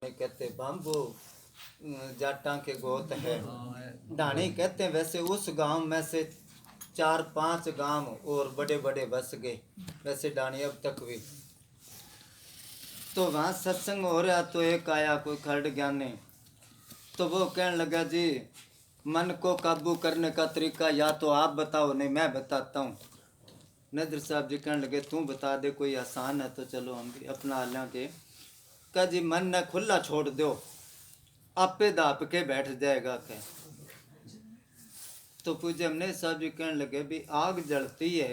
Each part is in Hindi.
कहते बाम्बो जाटा के गोत है। ढाणी कहते हैं। वैसे उस गांव में से 4-5 गांव और बड़े बड़े बस गए, वैसे ढाणी अब तक भी। तो वहाँ सत्संग हो रहा, तो एक आया कोई खर्ड ज्ञानी, तो वो कहने लगा जी मन को काबू करने का तरीका या तो आप बताओ, नहीं मैं बताता हूँ। नदर साहब जी कहने लगे तू बता दे, कोई आसान है तो चलो हम भी अपना हालां के। कहा जी मन ने खुला छोड़ दो, आपे दाप के बैठ जाएगा। कह तो पूज्य हमने साहब जी कहने लगे भी आग जलती है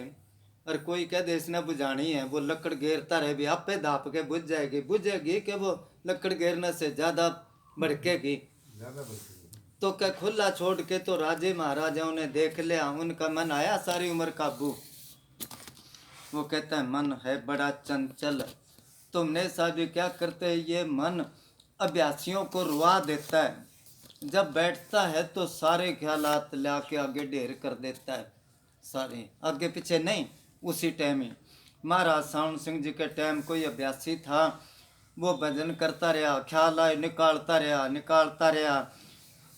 और कोई कह दे इसने बुझानी है, वो लकड़ घेरता रहे भी आपे दाप के बुझ जाएगी। बुझेगी कि वो लकड़ घेरने से ज़्यादा भड़केगी। तो क्या खुला छोड़ के तो राजे महाराजाओं ने देख लिया, उनका मन आया सारी उम्र काबू। वो कहता है मन है बड़ा चंचल। तुमने साहब जी क्या करते हैं, ये मन अभ्यासियों को रुआ देता है। जब बैठता है तो सारे ख्यालात ला के आगे ढेर कर देता है, सारे आगे पीछे नहीं, उसी टाइम ही। महाराज सावन सिंह जी के टाइम कोई अभ्यासी था, वो भजन करता रहा, ख्याल आए निकालता रहा।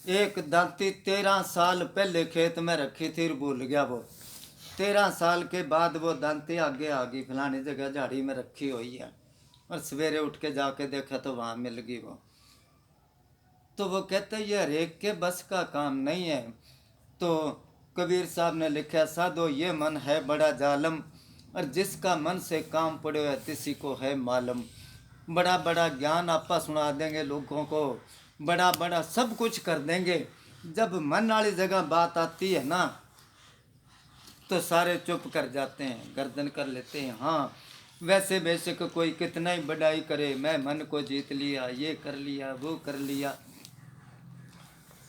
एक दांती 13 साल पहले खेत में रखी थी, भूल गया वो। 13 साल के बाद वो दांती आगे आ गई, फलानी जगह झाड़ी में रखी हुई है, और सवेरे उठ के जाके देखा तो वहाँ मिल गई वो। तो वो कहते ये हर एक के बस का काम नहीं है। तो कबीर साहब ने लिखा साधो ये मन है बड़ा जालम, और जिसका मन से काम पड़े है किसी को है मालूम। बड़ा बड़ा ज्ञान आपा सुना देंगे लोगों को, बड़ा बड़ा सब कुछ कर देंगे, जब मन वाली जगह बात आती है ना तो सारे चुप कर जाते हैं, गर्दन कर लेते हैं। हाँ वैसे बेशक कोई कितना ही बढ़ाई करे, मैं मन को जीत लिया, ये कर लिया, वो कर लिया।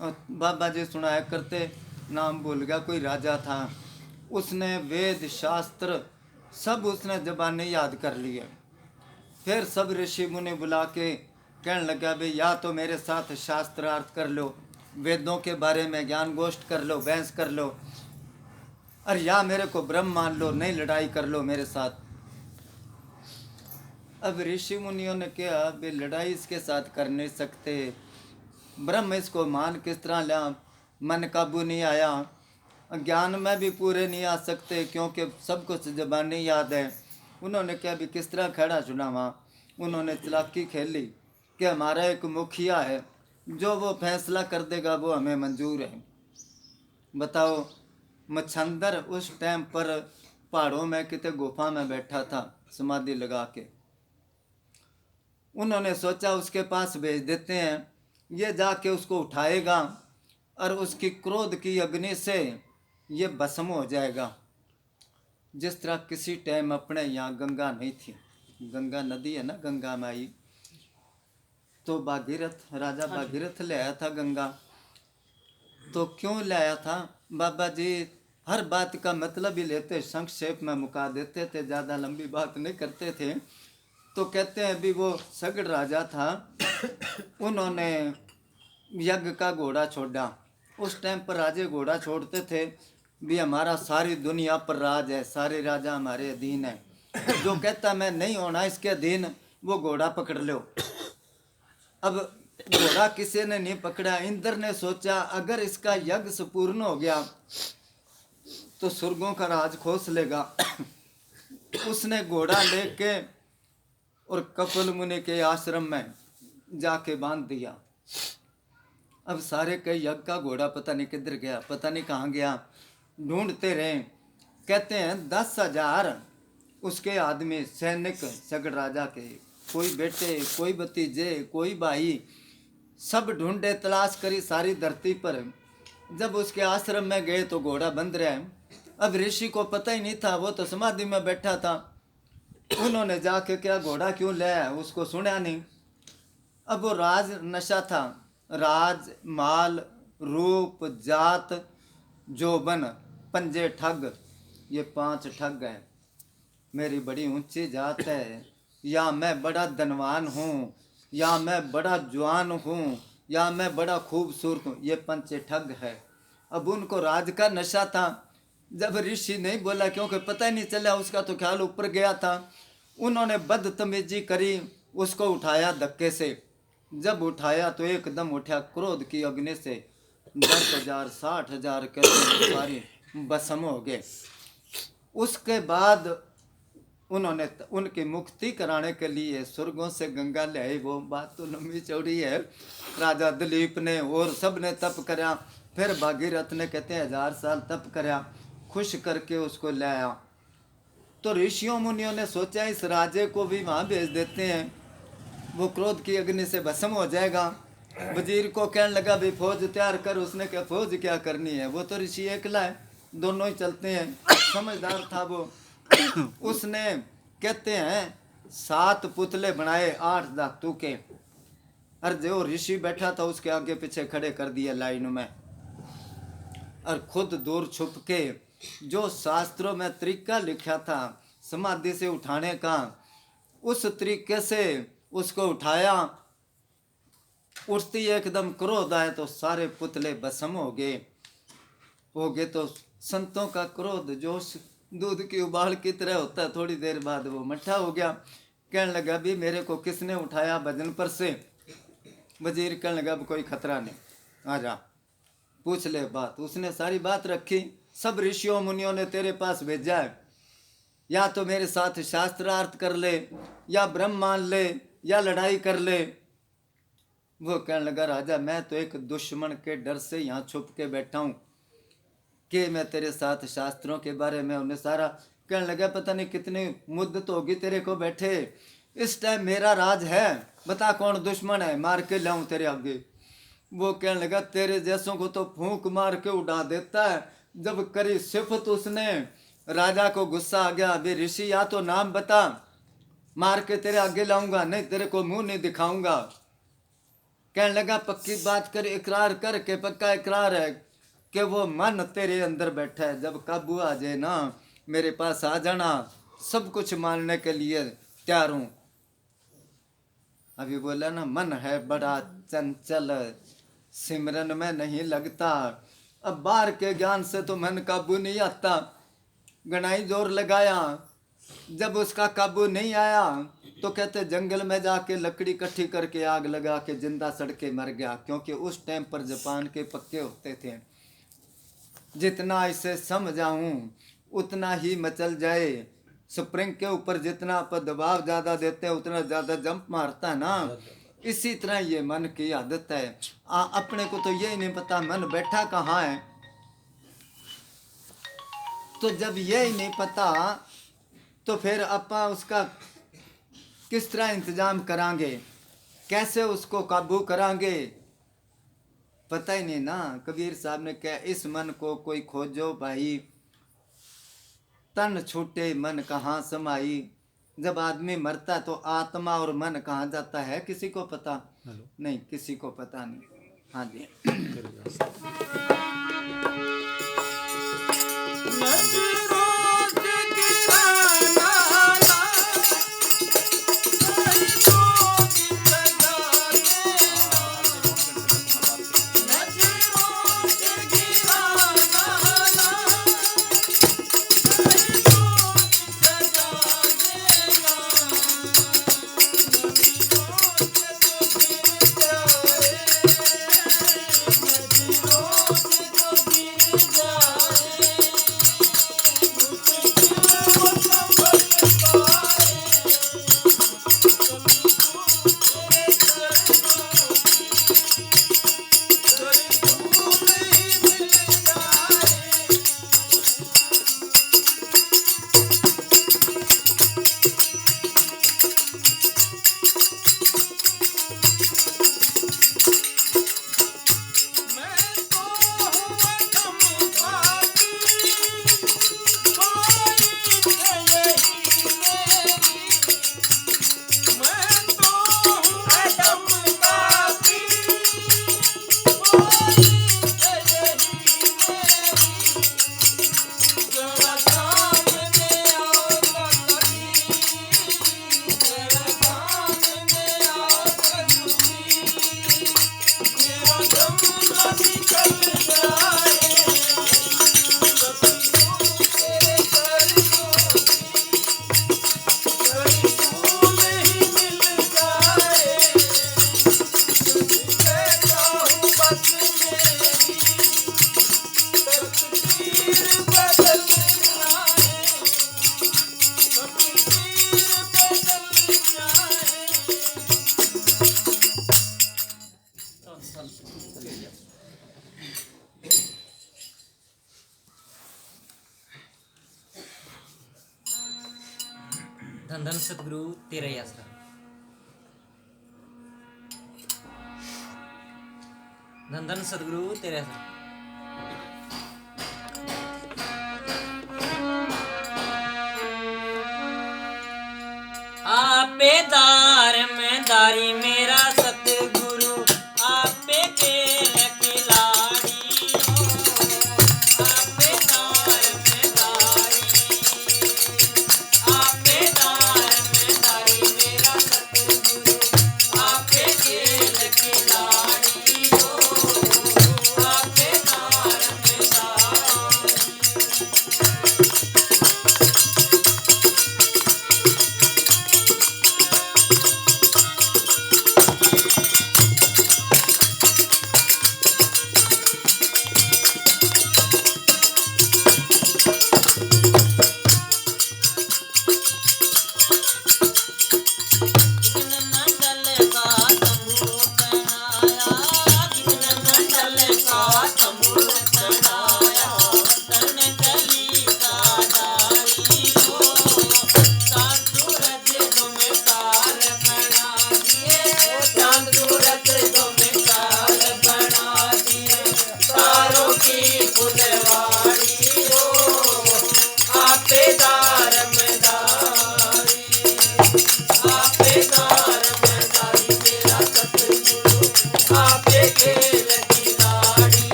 बाबा जी सुनाया करते, नाम भूल गया, कोई राजा था, उसने वेद शास्त्र सब उसने जबानी याद कर लिए। फिर सब ऋषि मुनि बुला के कहने लगा भाई या तो मेरे साथ शास्त्रार्थ कर लो, वेदों के बारे में ज्ञान गोष्ठ कर लो, बहस कर लो, और या मेरे को ब्रह्म मान लो, नहीं लड़ाई कर लो मेरे साथ। अब ऋषि मुनियों ने कहा भाई लड़ाई इसके साथ कर नहीं सकते, ब्रह्म इसको मान किस तरह लिया, मन काबू नहीं आया, ज्ञान में भी पूरे नहीं आ सकते क्योंकि सब कुछ जबानी याद है। उन्होंने क्या भी किस तरह खड़ा चुनावा। उन्होंने चालाकी खेली कि हमारा एक मुखिया है, जो वो फैसला कर देगा वो हमें मंजूर है। बताओ मच्छंदर उस टाइम पर पहाड़ों में कितने गुफा में बैठा था समाधि लगा के। उन्होंने सोचा उसके पास भेज देते हैं, ये जाके उसको उठाएगा और उसकी क्रोध की अग्नि से ये भस्म हो जाएगा। जिस तरह किसी टाइम अपने यहाँ गंगा नहीं थी, गंगा नदी है ना, गंगा माई, तो भागीरथ राजा भागीरथ ले आया था गंगा। तो क्यों लाया था बाबा जी, हर बात का मतलब ही लेते, संक्षेप में मुका देते थे, ज़्यादा लंबी बात नहीं करते थे। तो कहते हैं अभी वो सगड़ राजा था, उन्होंने यज्ञ का घोड़ा छोड़ा। उस टाइम पर राजे घोड़ा छोड़ते थे भी हमारा सारी दुनिया पर राज है, सारे राजा हमारे अधीन है, जो कहता मैं नहीं होना इसके अधीन वो घोड़ा पकड़ लो। अब घोड़ा किसी ने नहीं पकड़ा। इंद्र ने सोचा अगर इसका यज्ञ संपूर्ण हो गया तो स्वर्गों का राज खोस लेगा। उसने घोड़ा लेके और कपिल मुनि के आश्रम में जाके बांध दिया। अब सारे के यज्ञ का घोड़ा पता नहीं किधर गया, पता नहीं कहाँ गया, ढूंढते रहे। कहते हैं 10,000 उसके आदमी सैनिक सगड़ राजा के, कोई बेटे, कोई भतीजे, कोई भाई, सब ढूंढे, तलाश करी सारी धरती पर। जब उसके आश्रम में गए तो घोड़ा बंद रहा है। अब ऋषि को पता ही नहीं था, वो तो समाधि में बैठा था। उन्होंने जाके क्या घोड़ा क्यों लाया, उसको सुना नहीं। अब वो राज नशा था, राज, माल, रूप, जात, जोबन, पंजे ठग, ये 5 ठग हैं। मेरी बड़ी ऊंची जात है, या मैं बड़ा धनवान हूँ, या मैं बड़ा जवान हूँ, या मैं बड़ा खूबसूरत हूँ, ये 5 ठग है। अब उनको राज का नशा था। जब ऋषि नहीं बोला क्योंकि पता ही नहीं चला, उसका तो ख्याल ऊपर गया था, उन्होंने बदतमीजी करी, उसको उठाया धक्के से जब उठाया तो एकदम उठा, क्रोध की अग्नि से 10,000 60,000 कहते सारे भस्म हो गए। उसके बाद उन्होंने उनकी मुक्ति कराने के लिए स्वर्गों से गंगा ले आई। वो बात तो लंबी चौड़ी है। राजा दिलीप ने और सब ने तप करा, फिर भागीरथ ने कहते हैं 1000 साल तप करा, खुश करके उसको ले आया। तो ऋषियों मुनियों ने सोचा इस राजे को भी वहाँ भेज देते हैं, वो क्रोध की अग्नि से भस्म हो जाएगा। वजीर को कहने लगा भी फौज तैयार कर। उसने कहा फौज क्या करनी है, वो तो ऋषि एकला है, दोनों ही चलते हैं। समझदार था वो। उसने कहते हैं 7 पुतले बनाए 8 धातु के, और जो ऋषि बैठा था उसके आगे पीछे खड़े कर दिए लाइन में, और खुद दूर छुप के जो शास्त्रों में तरीका लिखा था समाधि से उठाने का, उस तरीके से उसको उठाया। उठती एकदम क्रोध आए तो सारे पुतले भस्म हो गए। तो संतों का क्रोध जो दूध की उबाल की तरह होता है, थोड़ी देर बाद वो मट्ठा हो गया। कहने लगा भी मेरे को किसने उठाया भजन पर से। वजीर कहने लगा कोई खतरा नहीं, आ जा पूछ ले बात। उसने सारी बात रखी। सब ऋषियों मुनियों ने तेरे पास भेजा है, या तो मेरे साथ शास्त्रार्थ कर ले, या ब्रह्म मान ले, या लड़ाई कर ले। वो कहने लगा राजा मैं तो एक दुश्मन के डर से यहाँ छुप के बैठा हूँ कि मैं तेरे साथ शास्त्रों के बारे में उन्हें सारा। कहने लगा पता नहीं कितनी मुद्दत होगी तेरे को बैठे, इस टाइम मेरा राज है, बता कौन दुश्मन है, मार के लाऊं तेरे आगे। वो कहने लगा तेरे जैसों को तो फूंक मार के उड़ा देता है। जब करी सिफत उसने, राजा को गुस्सा आ गया, अभी ऋषि या तो नाम बता, मार के तेरे आगे लाऊंगा, नहीं तेरे को मुंह नहीं दिखाऊंगा। कहने लगा पक्की बात कर, इकरार कर के पक्का इकरार है कि वो मन तेरे अंदर बैठा है, जब काबू आ जाए ना मेरे पास आ जाना, सब कुछ मानने के लिए तैयार हूं। अभी बोला ना मन है बड़ा चंचल, सिमरन में नहीं लगता। अब बाहर के ज्ञान से तो मन काबू नहीं आता, गणाई जोर लगाया, जब उसका काबू नहीं आया तो कहते जंगल में जाके लकड़ी इकट्ठी करके आग लगा के जिंदा सड़ के मर गया। क्योंकि उस टाइम पर जापान के पक्के होते थे, जितना इसे समझाऊं उतना ही मचल जाए। स्प्रिंग के ऊपर जितना आप दबाव ज़्यादा देते हैं उतना ज़्यादा जंप मारता है ना, इसी तरह ये मन की आदत है। अपने को तो यही नहीं पता मन बैठा कहाँ है। तो जब यही नहीं पता तो फिर अपा उसका किस तरह इंतजाम करांगे, कैसे उसको काबू करांगे, पता ही नहीं ना। कबीर साहब ने कहा इस मन को कोई खोजो भाई, तन छूटे मन कहाँ समाई। जब आदमी मरता तो आत्मा और मन कहाँ जाता है किसी को पता नहीं, किसी को पता नहीं। हाँ जी धन धन सतगुरु तेरा ही आसरा। धन धन सतगुरु तेरा आसरा। आपे दार में दारी मेरा सतगुरु, आपे खेल खिलाड़ी हो। आपे दार में दारी, आपे दार में दारी मेरा सतगुरु, आपे खेल खिलाड़ी हो। आपे दार में दारी।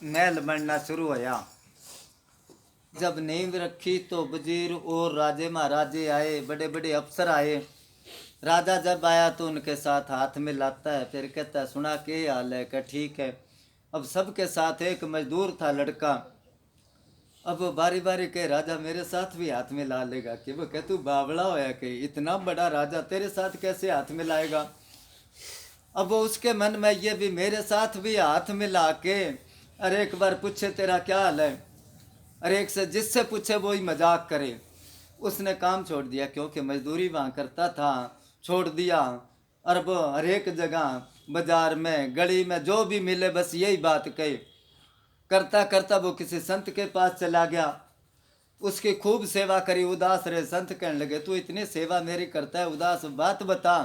महल बनना शुरू होया। जब नींव रखी तो वजीर और राजे महाराजे आए, बड़े बड़े अफसर आए। राजा जब आया तो उनके साथ हाथ में लाता है, फिर कहता है सुना के हाल है? क्या ठीक है। अब सबके साथ एक मजदूर था लड़का। अब बारी बारी के राजा मेरे साथ भी हाथ में ला लेगा कि वो कह तू बावड़ा होया कि इतना बड़ा राजा तेरे साथ कैसे हाथ में लाएगा। अब वो उसके मन में ये भी मेरे साथ भी हाथ मिला के अरे एक बार पूछे तेरा क्या हाल है, अरे एक से जिससे पूछे वो ही मजाक करे। उसने काम छोड़ दिया क्योंकि मजदूरी वहाँ करता था, छोड़ दिया। और वो हर एक जगह बाजार में गली में जो भी मिले बस यही बात कही। करता करता वो किसी संत के पास चला गया, उसकी खूब सेवा करी। उदास रहे, संत कहने लगे तू इतनी सेवा मेरी करता है, उदास बात बता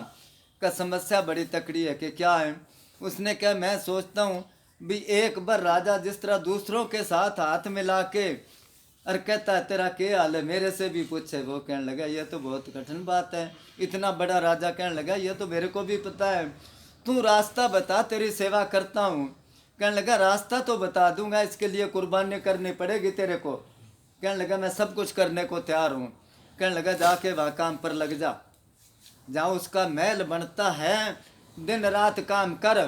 का समस्या बड़ी तकड़ी है कि क्या है। उसने कहा मैं सोचता हूँ भी एक बार राजा जिस तरह दूसरों के साथ हाथ मिला के और कहता है तेरा क्या हाल है, मेरे से भी पूछे। वो कहने लगा ये तो बहुत कठिन बात है। इतना बड़ा राजा कहने लगा ये तो मेरे को भी पता है, तू रास्ता बता तेरी सेवा करता हूँ। कहने लगा रास्ता तो बता दूंगा, इसके लिए कुर्बानी करनी पड़ेगी तेरे को। कहने लगा मैं सब कुछ करने को तैयार हूँ। कहने लगा जाके वहाँ काम पर लग जा, जहाँ उसका महल बनता है दिन रात काम कर।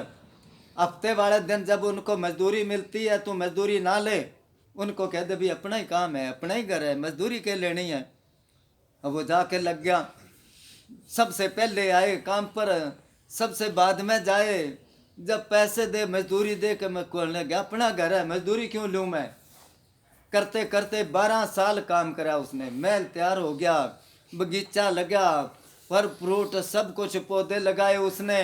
हफ्ते वाले दिन जब उनको मजदूरी मिलती है तो मजदूरी ना ले, उनको कह दे भी अपना ही काम है, अपना ही घर है, मजदूरी के लेनी है। अब वो जाके लग गया। सबसे पहले आए काम पर, सबसे बाद में जाए। जब पैसे दे मजदूरी दे के मैं खोलने गया, अपना घर है मजदूरी क्यों लूँ मैं। करते करते 12 साल काम करा उसने। महल तैयार हो गया, बगीचा लगा, फल फ्रूट सब कुछ पौधे लगाए उसने।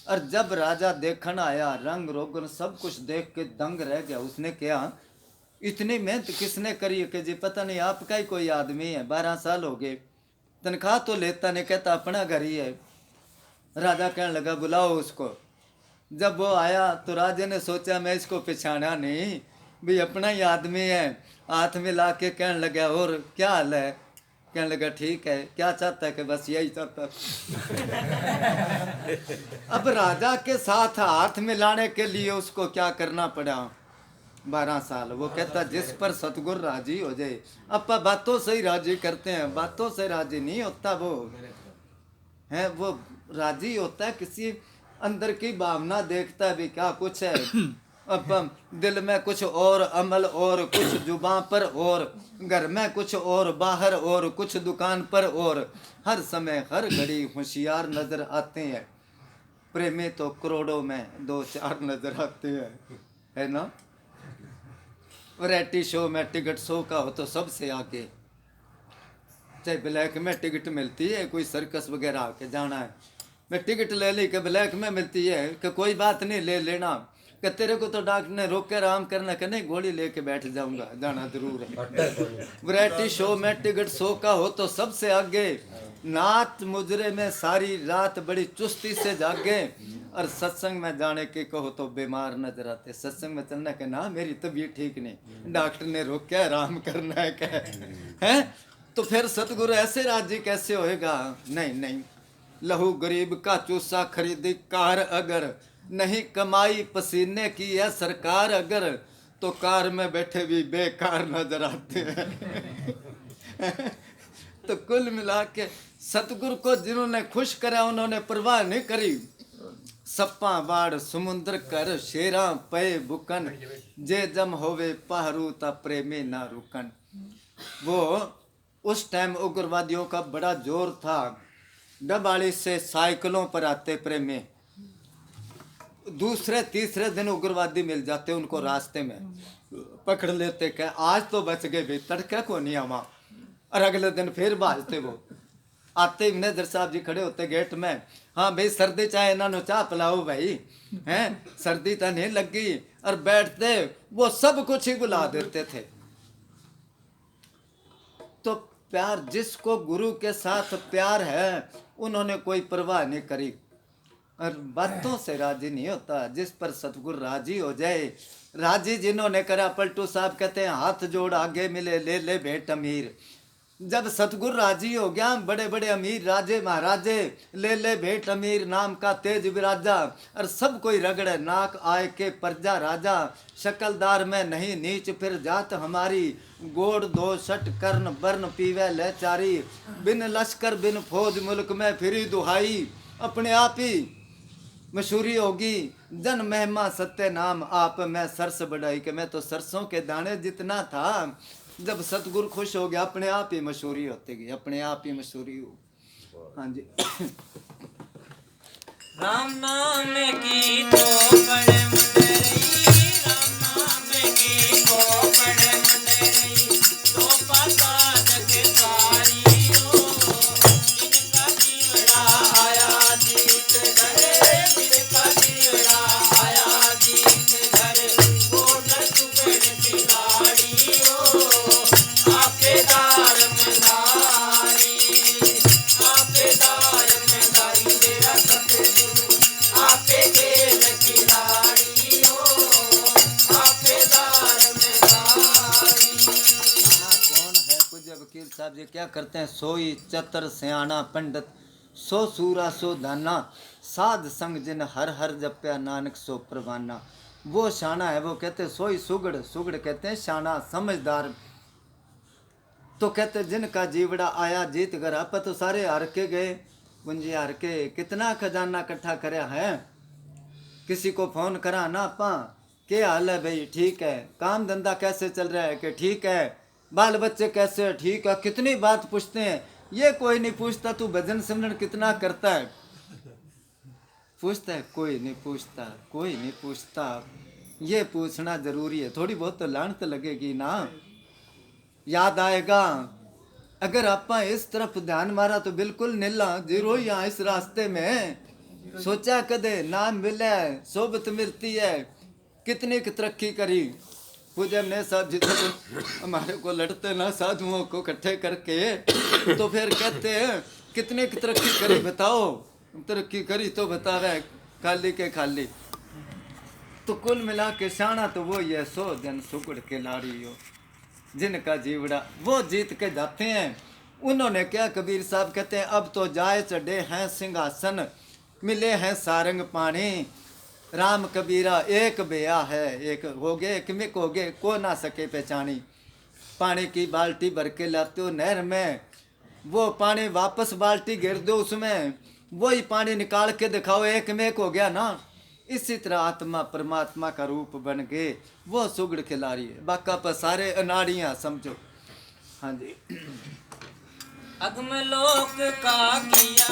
और जब राजा देखने आया, रंग रोगन सब कुछ देख के दंग रह गया। उसने कहा इतनी मेहनत किसने करी है कि जी पता नहीं आपका ही कोई आदमी है, 12 साल हो गए, तनख्वाह तो लेता नहीं, कहता अपना घर ही है। राजा कहने लगा बुलाओ उसको। जब वो आया तो राजा ने सोचा मैं इसको पहचाना नहीं, भी अपना ही आदमी है। हाथ में ला के कहने लगा और क्या हाल है। कहने लगा ठीक है, क्या चाहता है, कि बस यही चाहता। अब राजा के साथ हाथ मिलाने के लिए उसको क्या करना पड़ा, 12 साल। वो कहता जिस पर सतगुरु राजी हो जाए। अब बातों से ही राजी करते हैं, बातों से राजी नहीं होता। वो है वो राजी होता है किसी अंदर की भावना देखता है भी क्या कुछ है। अब दिल में कुछ और, अमल और, कुछ जुबान पर और, घर में कुछ और, बाहर और, कुछ दुकान पर और, हर समय हर घड़ी होशियार नजर आते हैं। प्रेमी तो करोड़ों में 2-4 नजर आते हैं, है ना। वैरायटी शो में टिकट 100 का हो तो सबसे आगे। चाहे ब्लैक में टिकट मिलती है, कोई सर्कस वगैरह आके जाना है, मैं टिकट ले ली कि ब्लैक में मिलती है कि कोई बात नहीं ले लेना, कि तेरे को तो डॉक्टर ने रोक के आराम करना, कि नहीं गोली लेके बैठ जाऊंगा, जाना जरूर है। वैरायटी शो में टिकट 100 का हो तो सबसे आगे। नाच मुजरे में सारी रात बड़ी चुस्ती से जागे, और सत्संग में जाने के कहो तो बीमार नजर आते। सत्संग में चलना के ना मेरी तबीयत ठीक नहीं, डॉक्टर ने रोका आराम करना है, क्या है। तो फिर सतगुरु ऐसे राजी कैसे होएगा। नहीं नहीं, लहू गरीब का चूसा खरीदी कार, अगर नहीं कमाई पसीने की है सरकार, अगर तो कार में बैठे भी बेकार नजर आते हैं। तो कुल मिला के सतगुरु को जिन्होंने खुश करा उन्होंने परवाह नहीं करी। सप्पा बाढ़ समुद्र कर, शेरा पे बुकन, जे जम होवे पहरू ता प्रेमी ना रुकन। वो उस टाइम उग्रवादियों का बड़ा जोर था। डबाड़ी से साइकिलों पर आते प्रेमी, दूसरे तीसरे दिन उग्रवादी मिल जाते उनको रास्ते में, पकड़ लेते, क्या आज तो बच गए भाई, तड़का को नहीं आवा। और अगले दिन फिर भाजते। वो आते ही मैनेजर साहब जी खड़े होते गेट में, हाँ भाई सर्दी चाहे इन्होंने चाह पिलाओ भाई, हैं सर्दी तो नहीं लगी। और बैठते वो सब कुछ ही बुला देते थे। तो प्यार, जिसको गुरु के साथ प्यार है उन्होंने कोई परवाह नहीं करी, और बातों से राजी नहीं होता। जिस पर सतगुरु राजी हो जाए, राजी जिन्होंने करा। पलटू साहब कहते हैं हाथ जोड़ आगे मिले ले ले भेंट अमीर। जब सतगुरु राजी हो गया, बड़े बड़े अमीर राजे महाराजे ले ले भेंट अमीर, नाम का तेज विराजा। और सब कोई रगड़े नाक आय के प्रजा राजा, शकलदार में नहीं नीच फिर जात हमारी, गोड़ दो सट कर्ण बर्न पीवे ले चारी, बिन लश्कर बिन फौज मुल्क में फिरी दुहाई, अपने आप ही मशहूरी होगी जन महिमा सत्य नाम आप में सरस बढ़ाई। के मैं तो सरसों के दाने जितना था। जब सतगुरु खुश हो गया अपने आप ही मशहूरी होती गई, अपने आप ही मशहूरी हो। हाँ जी। राम नाम की तो बड़े मुंडरई, राम नाम की तो बड़े मुंडरई, तो पता जग सारी हो, इनका जीवड़ा आया जीत घर, इनका जीवड़ा आया जीत घर, वो न सुगड़ की गाड़ी हो, आपे दार में दारी, आपे दार में दारी तेरा सतगुरु, आपे खेल की लाड़ी हो, आपे दार में दारी। कौन है पूज्य वकील साहब जी क्या करते हैं, सोई चतर सियाना पंडित, सो सूरा सो दाना, साध संग जिन हर हर जप्या नानक सो परवाना। वो शाना है। वो कहते हैं सोई सुगड़, सुगड़ कहते हैं शाना समझदार। तो कहते जिनका जीवड़ा आया जीत कर, आप तो सारे हार के गए, पूंजी हार के कितना खजाना इकट्ठा करया है। किसी को फोन करा ना आपा, क्या हाल है भाई, ठीक है, काम धंधा कैसे चल रहा है, कि ठीक है, बाल बच्चे कैसे है, ठीक है, कितनी बात पूछते हैं। ये कोई नहीं पूछता तू भजन सिमरन कितना करता है, पूछता है कोई नहीं पूछता, कोई नहीं पूछता। ये पूछना जरूरी है, थोड़ी बहुत तो लानत लगेगी ना, याद आएगा। अगर आप इस तरफ ध्यान मारा तो बिल्कुल नीला जीरो यहाँ इस रास्ते में। सोचा कदे नाम मिले सोबत मिलती है, कितनी की तरक्की करी। पूजन ने साहब जी तो हमारे को लड़ते ना साधुओं को इकट्ठे करके, तो फिर कहते हैं कितने की तरक्की करी बताओ। तरक्की करी तो बता रहे खाली के खाली। तो कुल मिला के शाना तो वो ये 100 दिन सुकड़ के लाड़ी हो, जिनका जीवड़ा वो जीत के जाते हैं। उन्होंने क्या, कबीर साहब कहते हैं अब तो जाए चढ़े हैं सिंहासन, मिले हैं सारंग पानी। राम कबीरा एक बेया है, एक हो गए एक मिक हो गए, को ना सके पहचानी। पानी की बाल्टी भर के लाते हो नहर में, वो पानी वापस बाल्टी गिर दो उसमें, वही पानी निकाल के दिखाओ, एक मेक हो गया ना। इसी तरह आत्मा परमात्मा का रूप बन गए, वो सुगड़ खिलाड़ी है। बाका पर सारे अनाड़ियाँ समझो। हाँ जी। अगम लोक का किया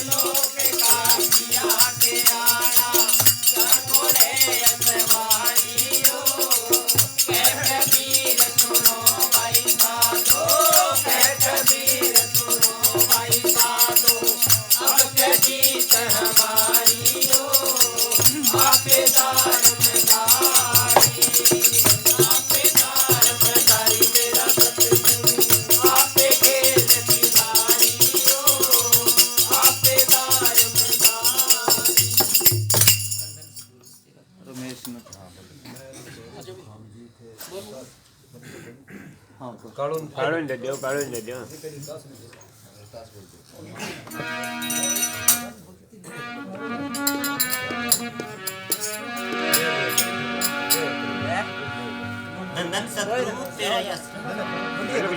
लोक का किया के आया, घोड़े सवारियो, कबीर सुनो भाई साधो, कबीर सुनो भाई साधो, अब के जीत हमारी हो, आपे दार में दारी, आपे दार में दारी मेरा सतगुरु, आपे खेल की दारी हो, आपे दार में दारी। रमेश ने हाँ काढून देऊ काढून देऊ नंदन सतगुरु तेरा यश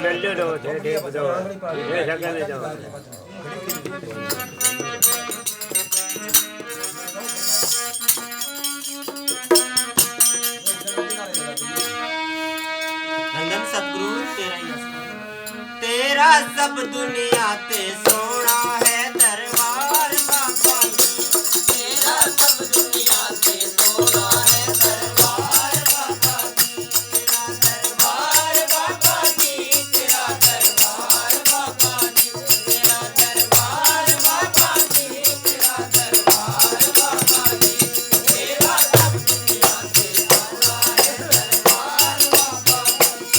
डल्ले दो दे दो ये सकल जाओ नंदन सतगुरु तेरा यश तेरा सब दुनिया ते सोना है दरबार बाबा, तेरा सब दुनिया ते सोना है दरबार बाबा जी, तेरा दरबार बाबा जी, तेरा दरबार बाबा जी, तेरा दरबार बाबा जी, तेरा दरबार बाबा जी, तेरा सब दुनिया ते सोना है दरबार बाबा जी।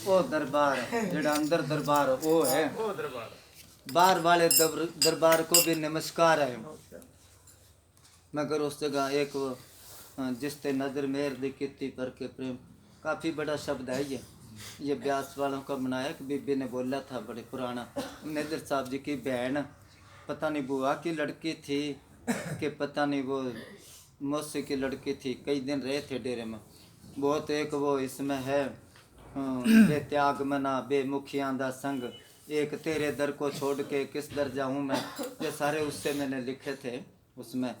वो दरबार जेड़ा अंदर दरबार वो है, बाहर वाले दरबार को भी नमस्कार है। मगर उस जगह एक जिसते नजर मेहर दी कित्ती पर के प्रेम, काफ़ी बड़ा शब्द है ये ब्यास वालों का बनाया कि बीबी ने बोला था बड़े पुराना। नेदर साहब जी की बहन पता नहीं बुआ की लड़की थी कि पता नहीं वो मौसी की लड़की थी, कई दिन रहे थे डेरे में। बहुत एक वो इसमें है बे त्याग मना बे मुखिया दा संग, एक तेरे दर को छोड़ के किस दर जाऊँ मैं, ये सारे उससे मैंने लिखे थे उसमें।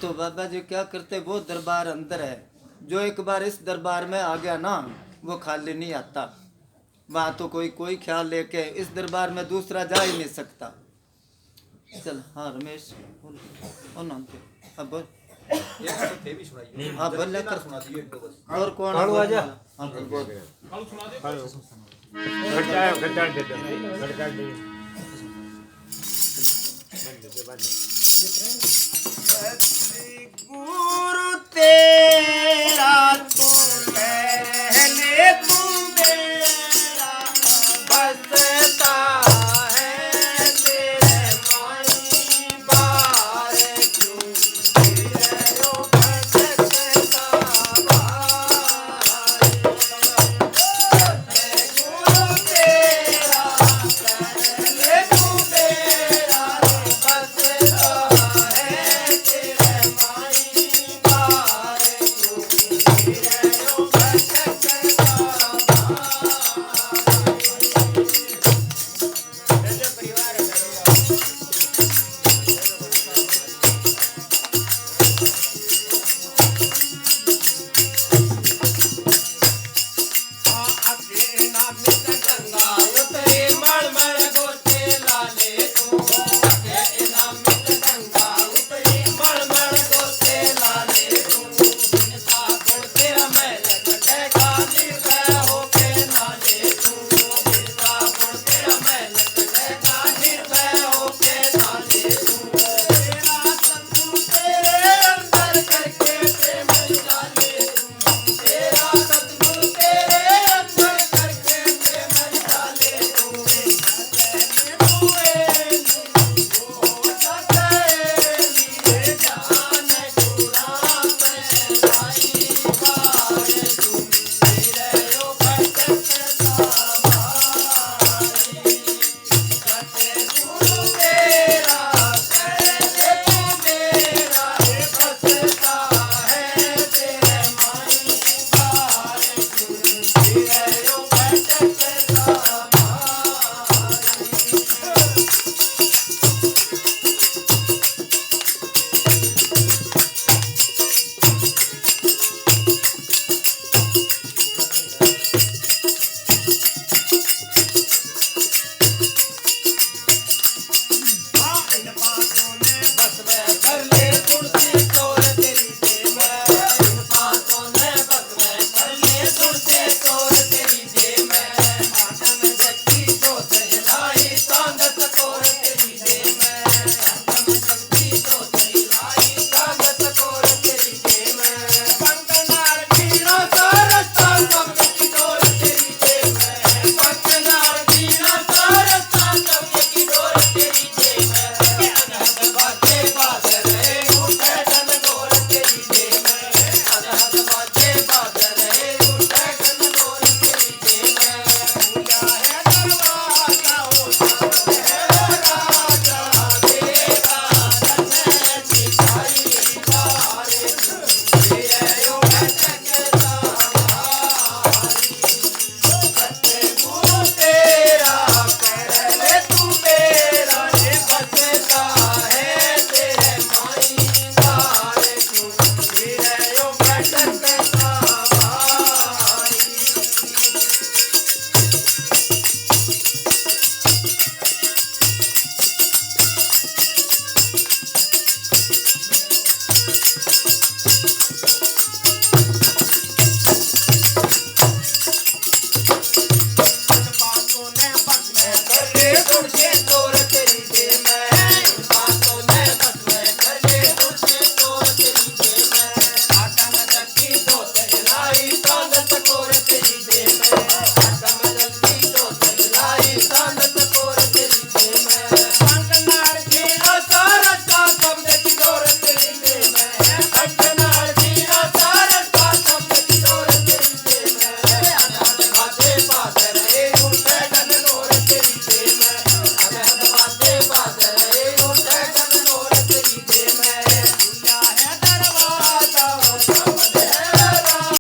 तो बाबा जी क्या करते, वो दरबार अंदर है, जो एक बार इस दरबार में आ गया ना वो खाली नहीं आता। वहाँ तो कोई ख्याल लेके इस दरबार में दूसरा जा ही नहीं सकता। चल हाँ रमेश बोल नाम तो अब बोल। हाँ बोल लेकर और कौन आजा। हाँ बोल। गड्ढा दे दो। गुरु तेरे